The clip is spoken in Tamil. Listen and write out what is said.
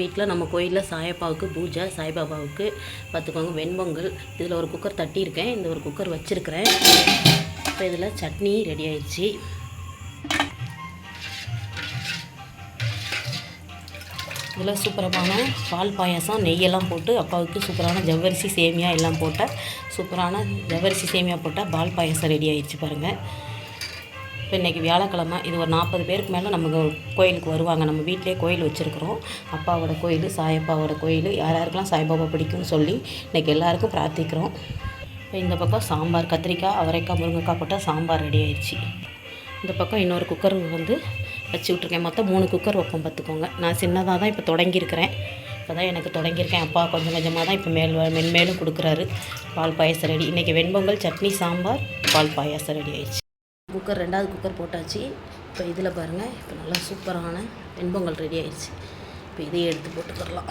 வீட்டில் நம்ம கோயிலில் சாயப்பாவுக்கு பூஜை, சாய்பாபாவுக்கு பார்த்துக்கோங்க. வெண்பொங்கல் இதில் ஒரு குக்கர் தட்டியிருக்கேன், இந்த ஒரு குக்கர் வச்சுருக்கிறேன். இப்போ இதில் சட்னி ரெடி ஆயிடுச்சு. இதில் சூப்பரான பால் பாயாசம் நெய்யெல்லாம் போட்டு அப்பாவுக்கு சூப்பரான ஜவ்வரிசி சேமியா எல்லாம் போட்ட சூப்பரான ஜவ்வரிசி சேமியா போட்டால் பால் பாயாசம் ரெடி ஆயிடுச்சு பாருங்கள். இப்போ இன்றைக்கி வியாழக்கிழமை, இது ஒரு 40 பேருக்கு மேலே நம்ம கோயிலுக்கு வருவாங்க. நம்ம வீட்டிலே கோயில் வச்சுருக்குறோம். அப்பாவோட கோயில், சாயப்பாவோட கோயில். யார் யாருக்கெல்லாம் சாய்பாபா பிடிக்கும்னு சொல்லி இன்றைக்கி எல்லாேருக்கும் பிரார்த்திக்கிறோம். இப்போ இந்த பக்கம் சாம்பார், கத்திரிக்காய், அவரைக்காய், முருங்கைக்காய் போட்டால் சாம்பார் ரெடி ஆயிடுச்சு. இந்த பக்கம் இன்னொரு குக்கர் வச்சு விட்ருக்கேன். மொத்தம் 3 குக்கர் வைப்போம் பார்த்துக்கோங்க. நான் சின்னதாக தான் இப்போ தொடங்கியிருக்கிறேன். இப்போ தான் எனக்கு தொடங்கியிருக்கேன். அப்பா கொஞ்சம் கொஞ்சமாக தான் இப்போ மென்மேலும் கொடுக்குறாரு. பால் பாயாசம் ரெடி. இன்றைக்கி வெண்பொங்கல், சட்னி, சாம்பார், பால் பாயாசம் ரெடி ஆயிடுச்சு. குக்கர் 2வது குக்கர் போட்டாச்சு. இப்போ இதில் பாருங்கள், இப்போ நல்லா சூப்பரான வெண்பொங்கல் ரெடி ஆயிடுச்சு. இப்போ இதையே எடுத்து போட்டுக்கிறலாம்.